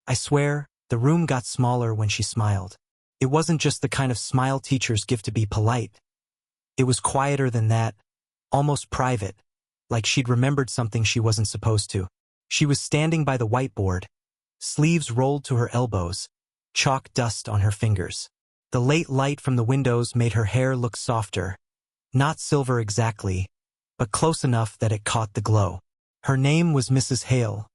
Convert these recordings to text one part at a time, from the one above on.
I swear, the room got smaller when she smiled. It wasn't just the kind of smile teachers give to be polite. It was quieter than that, almost private, like she'd remembered something she wasn't supposed to. She was standing by the whiteboard, sleeves rolled to her elbows, chalk dust on her fingers. The late light from the windows made her hair look softer, not silver exactly, but close enough that it caught the glow. Her name was Mrs. Hale.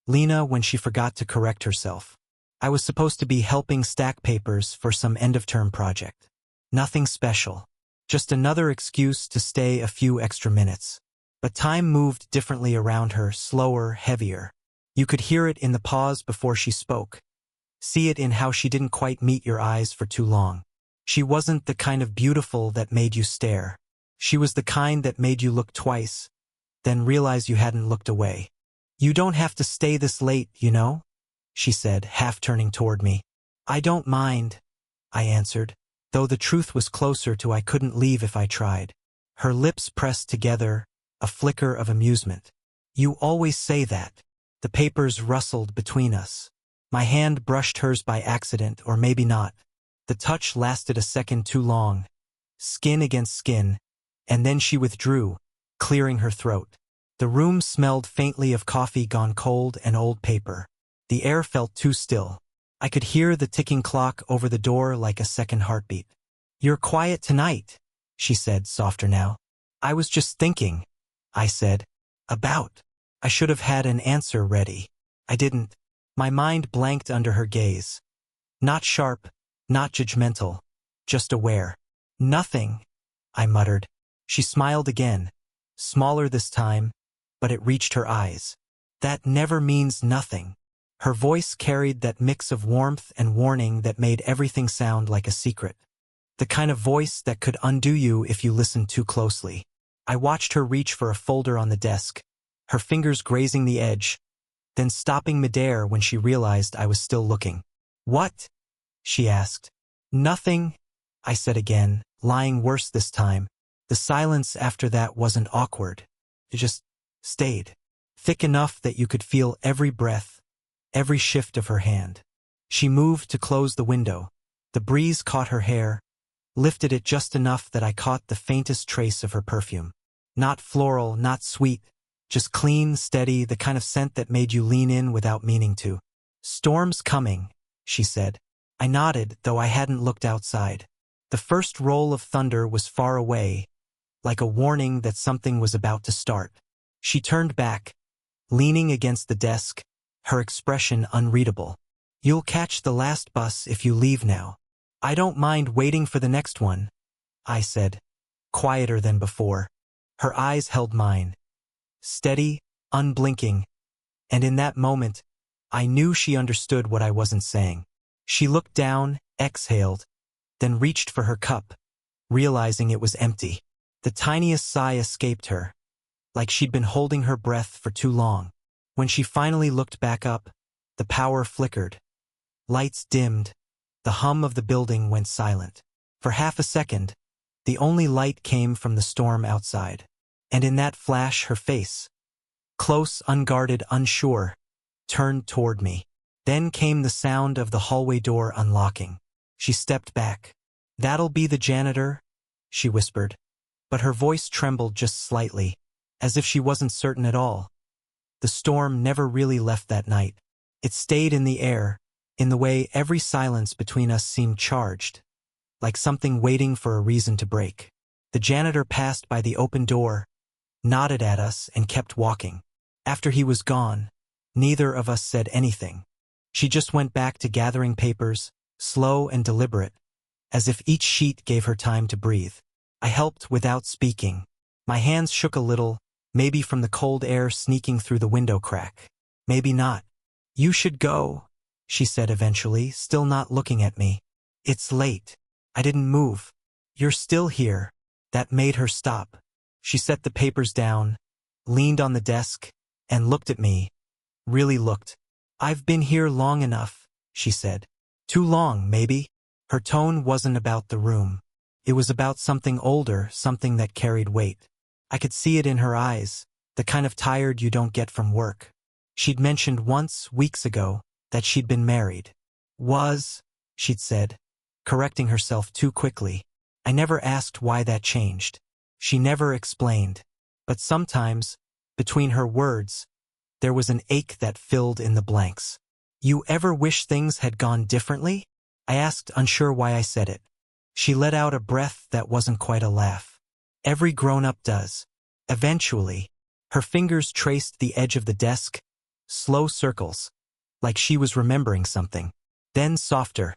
Lena when she forgot to correct herself. I was supposed to be helping stack papers for some end-of-term project. Nothing special. Just another excuse to stay a few extra minutes. But time moved differently around her, slower, heavier. You could hear it in the pause before she spoke. See it in how she didn't quite meet your eyes for too long. She wasn't the kind of beautiful that made you stare. She was the kind that made you look twice, then realize you hadn't looked away. "You don't have to stay this late, you know?" she said, half turning toward me. "I don't mind," I answered, though the truth was closer to I couldn't leave if I tried. Her lips pressed together, a flicker of amusement. "You always say that." The papers rustled between us. My hand brushed hers by accident, or maybe not. The touch lasted a second too long, skin against skin, and then she withdrew, clearing her throat. The room smelled faintly of coffee gone cold and old paper. The air felt too still. I could hear the ticking clock over the door like a second heartbeat. "You're quiet tonight," she said, softer now. "I was just thinking," I said. "About." I should have had an answer ready. I didn't. My mind blanked under her gaze. Not sharp, not judgmental, just aware. "Nothing," I muttered. She smiled again, smaller this time, but it reached her eyes. "That never means nothing." Her voice carried that mix of warmth and warning that made everything sound like a secret. The kind of voice that could undo you if you listened too closely. I watched her reach for a folder on the desk, her fingers grazing the edge, then stopping midair when she realized I was still looking. "What?" she asked. "Nothing," I said again, lying worse this time. The silence after that wasn't awkward. It just stayed. Thick enough that you could feel every breath, every shift of her hand. She moved to close the window. The breeze caught her hair, lifted it just enough that I caught the faintest trace of her perfume. Not floral, not sweet, just clean, steady, the kind of scent that made you lean in without meaning to. "Storm's coming," she said. I nodded, though I hadn't looked outside. The first roll of thunder was far away, like a warning that something was about to start. She turned back, leaning against the desk, her expression unreadable. "You'll catch the last bus if you leave now." "I don't mind waiting for the next one," I said, quieter than before. Her eyes held mine, steady, unblinking, and in that moment, I knew she understood what I wasn't saying. She looked down, exhaled, then reached for her cup, realizing it was empty. The tiniest sigh escaped her, like she'd been holding her breath for too long. When she finally looked back up, the power flickered. Lights dimmed. The hum of the building went silent. For half a second, the only light came from the storm outside. And in that flash, her face, close, unguarded, unsure, turned toward me. Then came the sound of the hallway door unlocking. She stepped back. "That'll be the janitor," she whispered. But her voice trembled just slightly, as if she wasn't certain at all. The storm never really left that night. It stayed in the air, in the way every silence between us seemed charged, like something waiting for a reason to break. The janitor passed by the open door, nodded at us, and kept walking. After he was gone, neither of us said anything. She just went back to gathering papers, slow and deliberate, as if each sheet gave her time to breathe. I helped without speaking. My hands shook a little, maybe from the cold air sneaking through the window crack. Maybe not. "You should go," she said eventually, still not looking at me. "It's late." I didn't move. "You're still here." That made her stop. She set the papers down, leaned on the desk, and looked at me. Really looked. "I've been here long enough," she said. "Too long, maybe." Her tone wasn't about the room. It was about something older, something that carried weight. I could see it in her eyes, the kind of tired you don't get from work. She'd mentioned once, weeks ago, that she'd been married. She'd said, correcting herself too quickly. I never asked why that changed. She never explained. But sometimes, between her words, there was an ache that filled in the blanks. You ever wish things had gone differently? I asked, unsure why I said it. She let out a breath that wasn't quite a laugh. Every grown-up does. Eventually, her fingers traced the edge of the desk, slow circles, like she was remembering something. Then softer.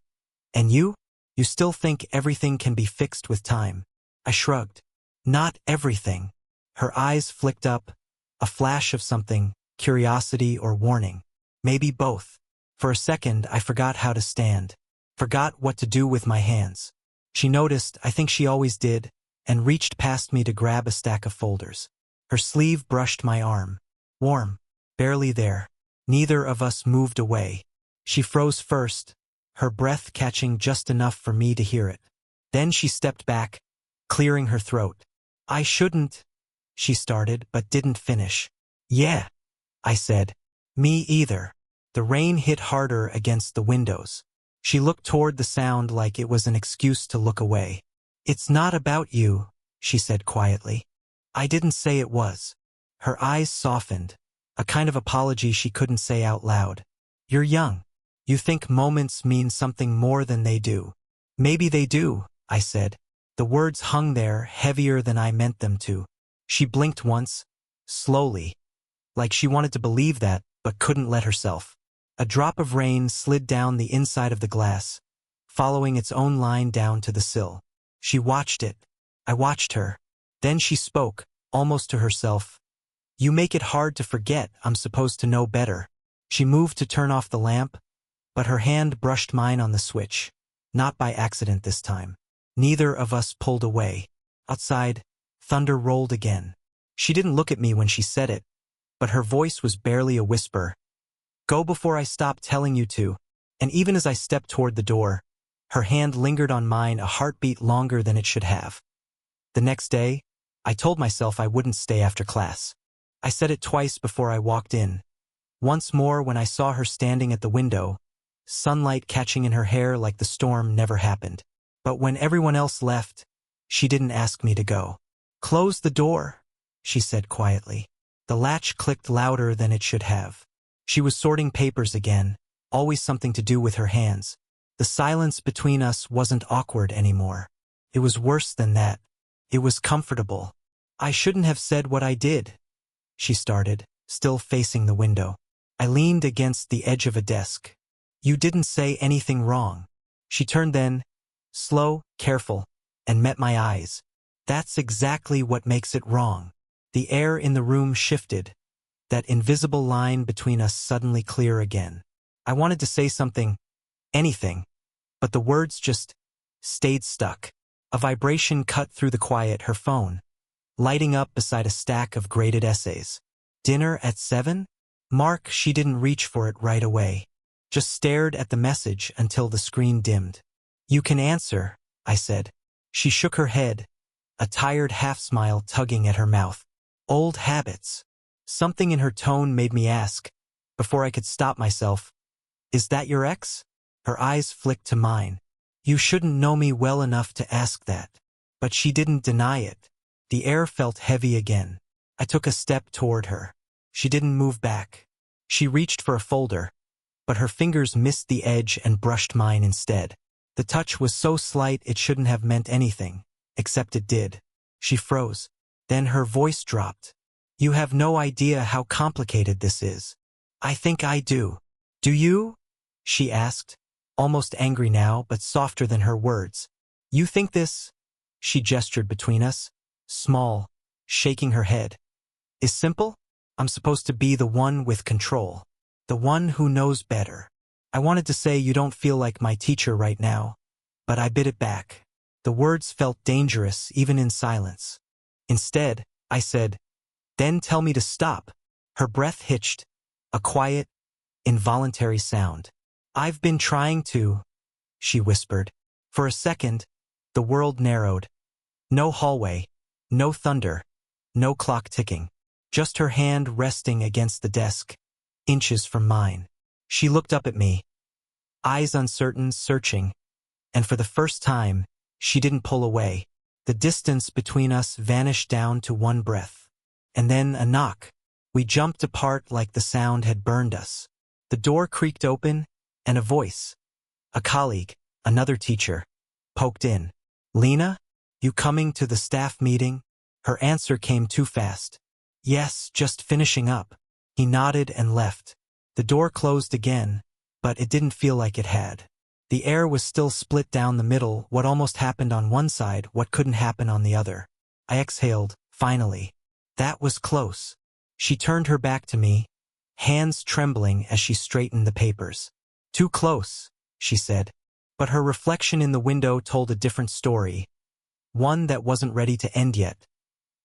And you? You still think everything can be fixed with time? I shrugged. Not everything. Her eyes flicked up, a flash of something, curiosity or warning. Maybe both. For a second, I forgot how to stand. Forgot what to do with my hands. She noticed, I think she always did, and reached past me to grab a stack of folders. Her sleeve brushed my arm. Warm. Barely there. Neither of us moved away. She froze first, her breath catching just enough for me to hear it. Then she stepped back, clearing her throat. I shouldn't, she started, but didn't finish. Yeah, I said. Me either. The rain hit harder against the windows. She looked toward the sound like it was an excuse to look away. It's not about you, she said quietly. I didn't say it was. Her eyes softened, a kind of apology she couldn't say out loud. You're young. You think moments mean something more than they do. Maybe they do, I said. The words hung there, heavier than I meant them to. She blinked once, slowly, like she wanted to believe that, but couldn't let herself. A drop of rain slid down the inside of the glass, following its own line down to the sill. She watched it. I watched her. Then she spoke, almost to herself. You make it hard to forget I'm supposed to know better. She moved to turn off the lamp, but her hand brushed mine on the switch. Not by accident this time. Neither of us pulled away. Outside, thunder rolled again. She didn't look at me when she said it, but her voice was barely a whisper. Go before I stop telling you to. And even as I stepped toward the door, her hand lingered on mine a heartbeat longer than it should have. The next day, I told myself I wouldn't stay after class. I said it twice before I walked in. Once more when I saw her standing at the window, sunlight catching in her hair like the storm never happened. But when everyone else left, she didn't ask me to go. Close the door, she said quietly. The latch clicked louder than it should have. She was sorting papers again, always something to do with her hands. The silence between us wasn't awkward anymore. It was worse than that. It was comfortable. I shouldn't have said what I did, she started, still facing the window. I leaned against the edge of a desk. You didn't say anything wrong. She turned then, slow, careful, and met my eyes. That's exactly what makes it wrong. The air in the room shifted, that invisible line between us suddenly clear again. I wanted to say something, anything, but the words just stayed stuck. A vibration cut through the quiet, her phone, lighting up beside a stack of graded essays. Dinner at 7? Mark, she didn't reach for it right away. Just stared at the message until the screen dimmed. You can answer, I said. She shook her head, a tired half-smile tugging at her mouth. Old habits. Something in her tone made me ask, before I could stop myself, is that your ex? Her eyes flicked to mine. You shouldn't know me well enough to ask that. But she didn't deny it. The air felt heavy again. I took a step toward her. She didn't move back. She reached for a folder, but her fingers missed the edge and brushed mine instead. The touch was so slight it shouldn't have meant anything, except it did. She froze. Then her voice dropped. You have no idea how complicated this is. I think I do. Do you? She asked, almost angry now, but softer than her words. You think this? She gestured between us, small, shaking her head. Is simple? I'm supposed to be the one with control. The one who knows better. I wanted to say you don't feel like my teacher right now, but I bit it back. The words felt dangerous even in silence. Instead, I said, then tell me to stop. Her breath hitched, a quiet, involuntary sound. I've been trying to, she whispered. For a second, the world narrowed. No hallway, no thunder, no clock ticking. Just her hand resting against the desk, inches from mine. She looked up at me, eyes uncertain, searching, and for the first time, she didn't pull away. The distance between us vanished down to one breath. And then a knock. We jumped apart like the sound had burned us. The door creaked open, and a voice, a colleague, another teacher, poked in. "Lena, you coming to the staff meeting?" Her answer came too fast. "Yes, just finishing up." He nodded and left. The door closed again, but it didn't feel like it had. The air was still split down the middle, what almost happened on one side, what couldn't happen on the other. I exhaled, finally. That was close. She turned her back to me, hands trembling as she straightened the papers. "Too close," she said. But her reflection in the window told a different story, one that wasn't ready to end yet.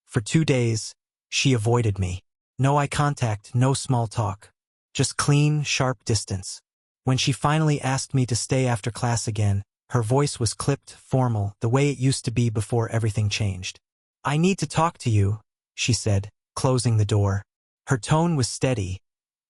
For 2 days, she avoided me. No eye contact, no small talk. Just clean, sharp distance. When she finally asked me to stay after class again, her voice was clipped, formal, the way it used to be before everything changed. "I need to talk to you," she said, closing the door. Her tone was steady,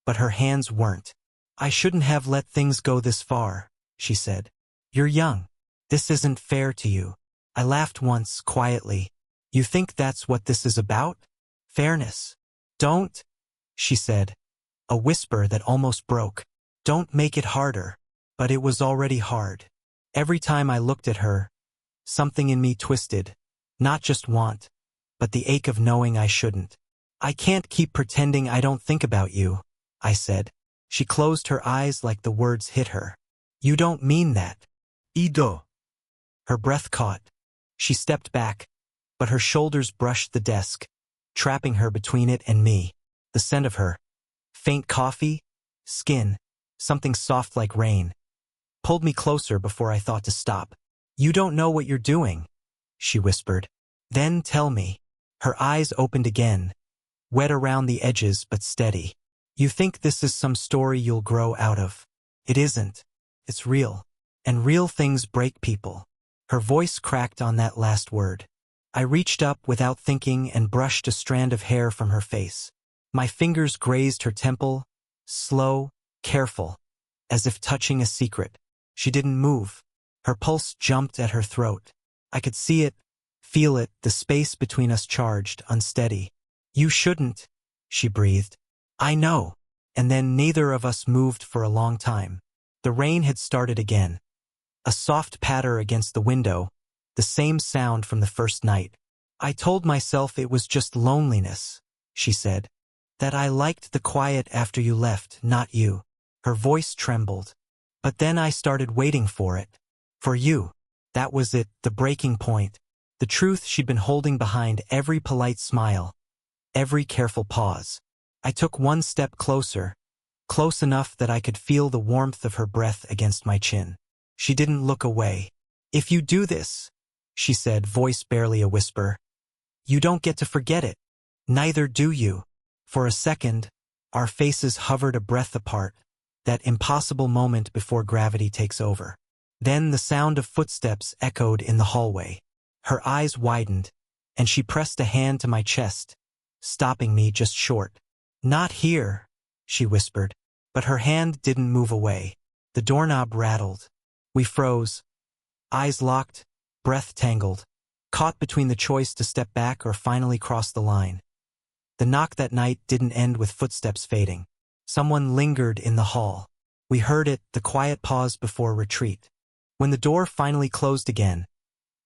but her hands weren't. "I shouldn't have let things go this far," she said. "You're young. This isn't fair to you." I laughed once, quietly. "You think that's what this is about? Fairness? Don't," she said, a whisper that almost broke. "Don't make it harder." But it was already hard. Every time I looked at her, something in me twisted. Not just want, but the ache of knowing I shouldn't. "I can't keep pretending I don't think about you," I said. She closed her eyes like the words hit her. "You don't mean that." "Ido." Her breath caught. She stepped back, but her shoulders brushed the desk, trapping her between it and me. The scent of her, faint coffee, skin, something soft like rain, pulled me closer before I thought to stop. "You don't know what you're doing," she whispered. "Then tell me." Her eyes opened again, wet around the edges but steady. "You think this is some story you'll grow out of. It isn't. It's real. And real things break people." Her voice cracked on that last word. I reached up without thinking and brushed a strand of hair from her face. My fingers grazed her temple, slow, careful, as if touching a secret. She didn't move. Her pulse jumped at her throat. I could see it, feel it, the space between us charged, unsteady. "You shouldn't," she breathed. "I know." And then neither of us moved for a long time. The rain had started again. A soft patter against the window, the same sound from the first night. "I told myself it was just loneliness," she said. "That I liked the quiet after you left, not you." Her voice trembled. "But then I started waiting for it. For you." That was it, the breaking point. The truth she'd been holding behind every polite smile, every careful pause. I took one step closer, close enough that I could feel the warmth of her breath against my chin. She didn't look away. "If you do this," she said, voice barely a whisper, "you don't get to forget it. Neither do you." For a second, our faces hovered a breath apart, that impossible moment before gravity takes over. Then the sound of footsteps echoed in the hallway. Her eyes widened, and she pressed a hand to my chest, stopping me just short. "Not here," she whispered, but her hand didn't move away. The doorknob rattled. We froze, eyes locked, breath tangled, caught between the choice to step back or finally cross the line. The knock that night didn't end with footsteps fading. Someone lingered in the hall. We heard it, the quiet pause before retreat. When the door finally closed again,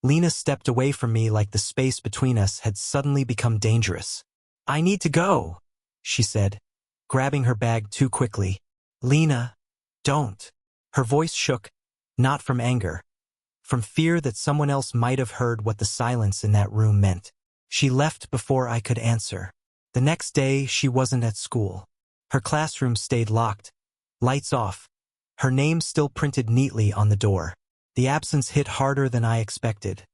Lena stepped away from me like the space between us had suddenly become dangerous. "I need to go," she said, grabbing her bag too quickly. "Lena, don't." Her voice shook, not from anger, from fear that someone else might have heard what the silence in that room meant. She left before I could answer. The next day, she wasn't at school. Her classroom stayed locked, lights off, her name still printed neatly on the door. The absence hit harder than I expected,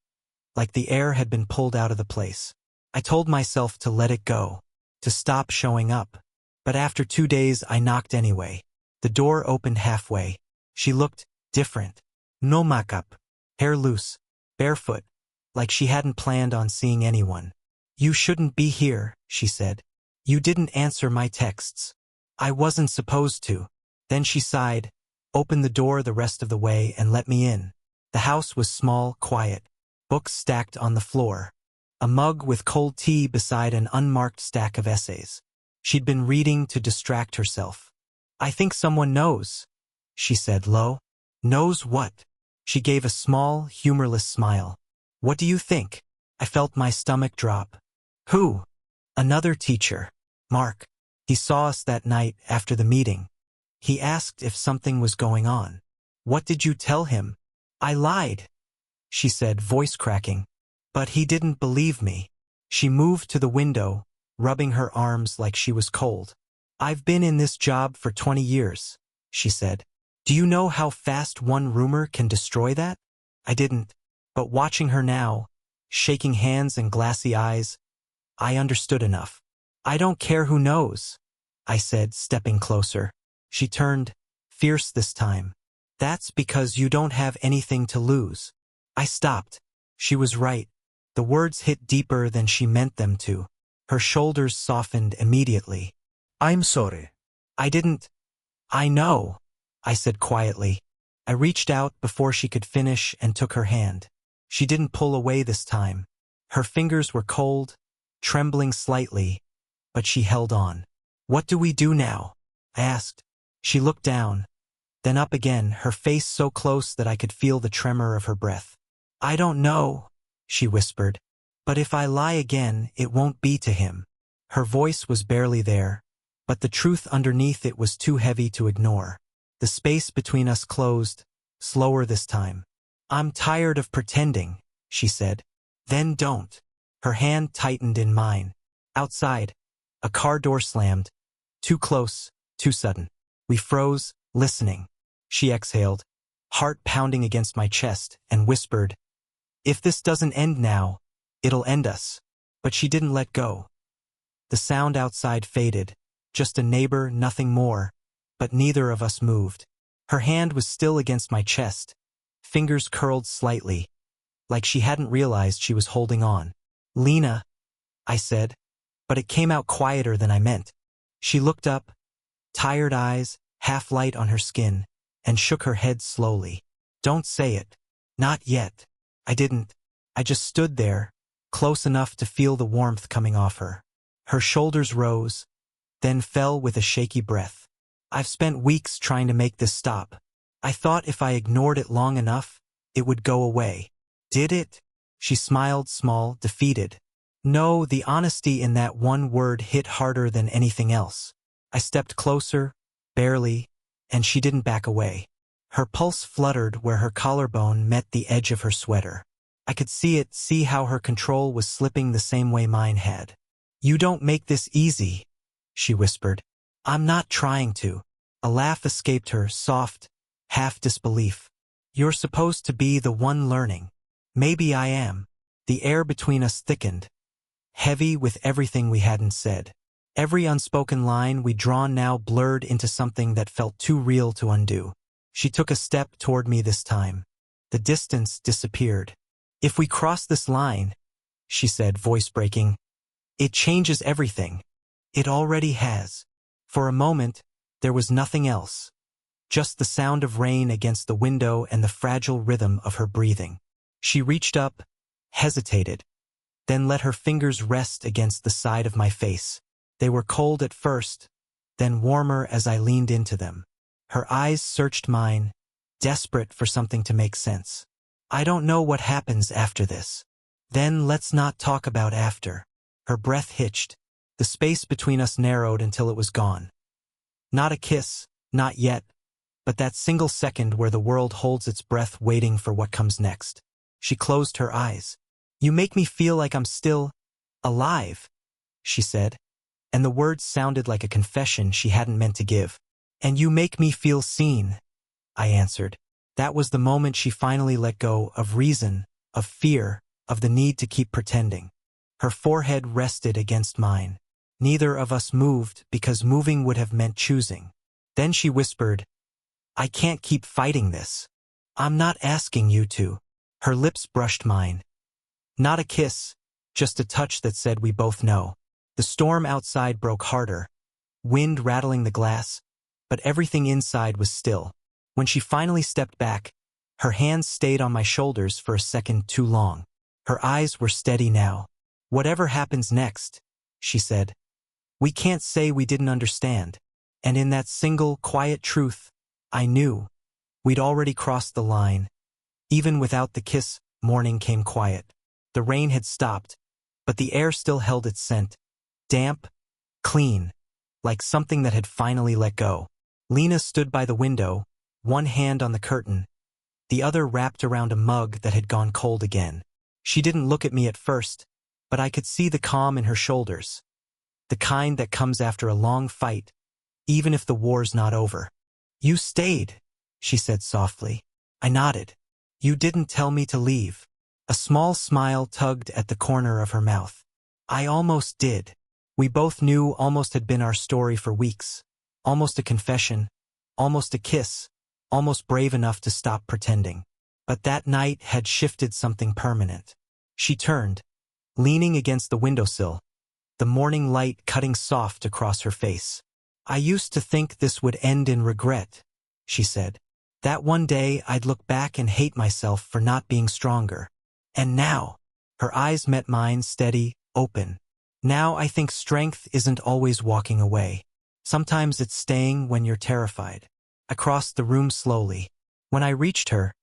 like the air had been pulled out of the place. I told myself to let it go, to stop showing up. But after 2 days, I knocked anyway. The door opened halfway. She looked different. No makeup, hair loose, barefoot, like she hadn't planned on seeing anyone. "You shouldn't be here," she said. "You didn't answer my texts." "I wasn't supposed to." Then she sighed, opened the door the rest of the way, and let me in. The house was small, quiet, books stacked on the floor, a mug with cold tea beside an unmarked stack of essays. She'd been reading to distract herself. "I think someone knows," she said low. "Knows what?" She gave a small, humorless smile. "What do you think?" I felt my stomach drop. "Who?" "Another teacher. Mark. He saw us that night after the meeting. He asked if something was going on." "What did you tell him?" "I lied," she said, voice cracking. "But he didn't believe me." She moved to the window, rubbing her arms like she was cold. "I've been in this job for 20 years, she said. "Do you know how fast one rumor can destroy that?" I didn't. But watching her now, shaking hands and glassy eyes, I understood enough. "I don't care who knows," I said, stepping closer. She turned, fierce this time. "That's because you don't have anything to lose." I stopped. She was right. The words hit deeper than she meant them to. Her shoulders softened immediately. I'm sorry. "I didn't." "I know," I said quietly. I reached out before she could finish and took her hand. She didn't pull away this time. Her fingers were cold, trembling slightly, but she held on. "What do we do now?" I asked. She looked down, then up again, her face so close that I could feel the tremor of her breath. "I don't know," she whispered. "But if I lie again, it won't be to him." Her voice was barely there, but the truth underneath it was too heavy to ignore. The space between us closed, slower this time. "I'm tired of pretending," she said. "Then don't." Her hand tightened in mine. Outside, a car door slammed. Too close, too sudden. We froze, listening. She exhaled, heart pounding against my chest, and whispered, "If this doesn't end now, it'll end us." But she didn't let go. The sound outside faded, just a neighbor, nothing more, but neither of us moved. Her hand was still against my chest, fingers curled slightly, like she hadn't realized she was holding on. "Lena," I said, but it came out quieter than I meant. She looked up, tired eyes, half light on her skin, and shook her head slowly. "Don't say it. Not yet." I didn't. I just stood there, close enough to feel the warmth coming off her. Her shoulders rose, then fell with a shaky breath. "I've spent weeks trying to make this stop. I thought if I ignored it long enough, it would go away." "Did it?" She smiled, small, defeated. "No, the honesty in that one word hit harder than anything else." I stepped closer, barely, and she didn't back away. Her pulse fluttered where her collarbone met the edge of her sweater. I could see it, see how her control was slipping the same way mine had. "You don't make this easy," she whispered. "I'm not trying to." A laugh escaped her, soft, half disbelief. "You're supposed to be the one learning." "Maybe I am." The air between us thickened, heavy with everything we hadn't said. Every unspoken line we'd drawn now blurred into something that felt too real to undo. She took a step toward me this time. The distance disappeared. "If we cross this line," she said, voice breaking, "it changes everything." It already has. For a moment, there was nothing else. Just the sound of rain against the window and the fragile rhythm of her breathing. She reached up, hesitated, then let her fingers rest against the side of my face. They were cold at first, then warmer as I leaned into them. Her eyes searched mine, desperate for something to make sense. "I don't know what happens after this." "Then let's not talk about after." Her breath hitched. The space between us narrowed until it was gone. Not a kiss, not yet, but that single second where the world holds its breath waiting for what comes next. She closed her eyes. "You make me feel like I'm still alive," she said, and the words sounded like a confession she hadn't meant to give. "And you make me feel seen," I answered. That was the moment she finally let go of reason, of fear, of the need to keep pretending. Her forehead rested against mine. Neither of us moved because moving would have meant choosing. Then she whispered, "I can't keep fighting this." "I'm not asking you to." Her lips brushed mine. Not a kiss, just a touch that said we both know. The storm outside broke harder, wind rattling the glass, but everything inside was still. When she finally stepped back, her hands stayed on my shoulders for a second too long. Her eyes were steady now. "Whatever happens next," she said, "we can't say we didn't understand." And in that single, quiet truth, I knew we'd already crossed the line. Even without the kiss, morning came quiet. The rain had stopped, but the air still held its scent. Damp, clean, like something that had finally let go. Lena stood by the window, one hand on the curtain, the other wrapped around a mug that had gone cold again. She didn't look at me at first, but I could see the calm in her shoulders. The kind that comes after a long fight, even if the war's not over. "You stayed," she said softly. I nodded. "You didn't tell me to leave." A small smile tugged at the corner of her mouth. "I almost did." We both knew almost had been our story for weeks. Almost a confession, almost a kiss, almost brave enough to stop pretending. But that night had shifted something permanent. She turned, leaning against the windowsill, the morning light cutting soft across her face. "I used to think this would end in regret," she said. "That one day I'd look back and hate myself for not being stronger. And now," her eyes met mine, steady, open. "Now I think strength isn't always walking away. Sometimes it's staying when you're terrified." I crossed the room slowly. When I reached her,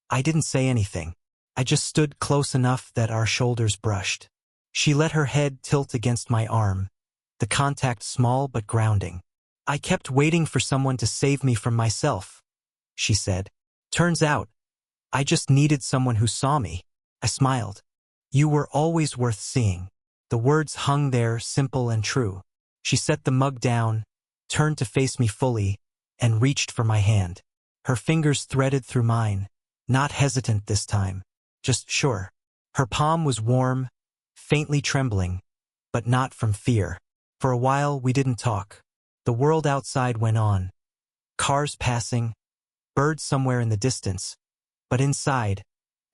I didn't say anything. I just stood close enough that our shoulders brushed. She let her head tilt against my arm, the contact small but grounding. "I kept waiting for someone to save me from myself," she said. "Turns out, I just needed someone who saw me." I smiled. "You were always worth seeing." The words hung there, simple and true. She set the mug down, turned to face me fully, and reached for my hand. Her fingers threaded through mine, not hesitant this time, just sure. Her palm was warm, faintly trembling, but not from fear. For a while we didn't talk. The world outside went on. Cars passing, birds somewhere in the distance. But inside,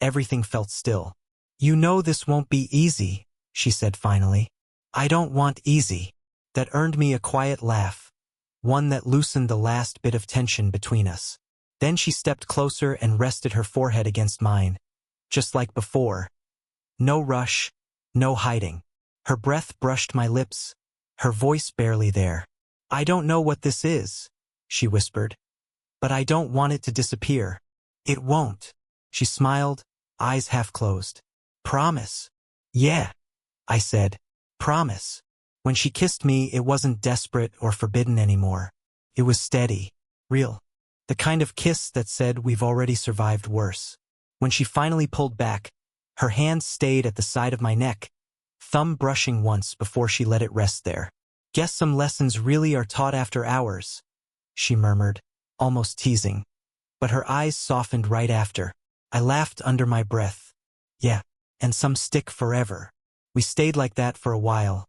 everything felt still. "You know this won't be easy," she said finally. "I don't want easy." That earned me a quiet laugh, one that loosened the last bit of tension between us. Then she stepped closer and rested her forehead against mine, just like before. No rush, no hiding. Her breath brushed my lips, her voice barely there. "I don't know what this is," she whispered, "but I don't want it to disappear." "It won't." She smiled, eyes half closed. "Promise?" "Yeah," I said. "Promise." When she kissed me, it wasn't desperate or forbidden anymore. It was steady, real. The kind of kiss that said we've already survived worse. When she finally pulled back, her hand stayed at the side of my neck, thumb brushing once before she let it rest there. "Guess some lessons really are taught after hours," she murmured, almost teasing. But her eyes softened right after. I laughed under my breath. "Yeah, and some stick forever." We stayed like that for a while.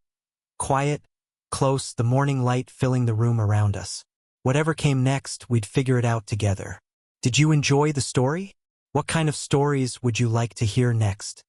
Quiet, close, the morning light filling the room around us. Whatever came next, we'd figure it out together. Did you enjoy the story? What kind of stories would you like to hear next?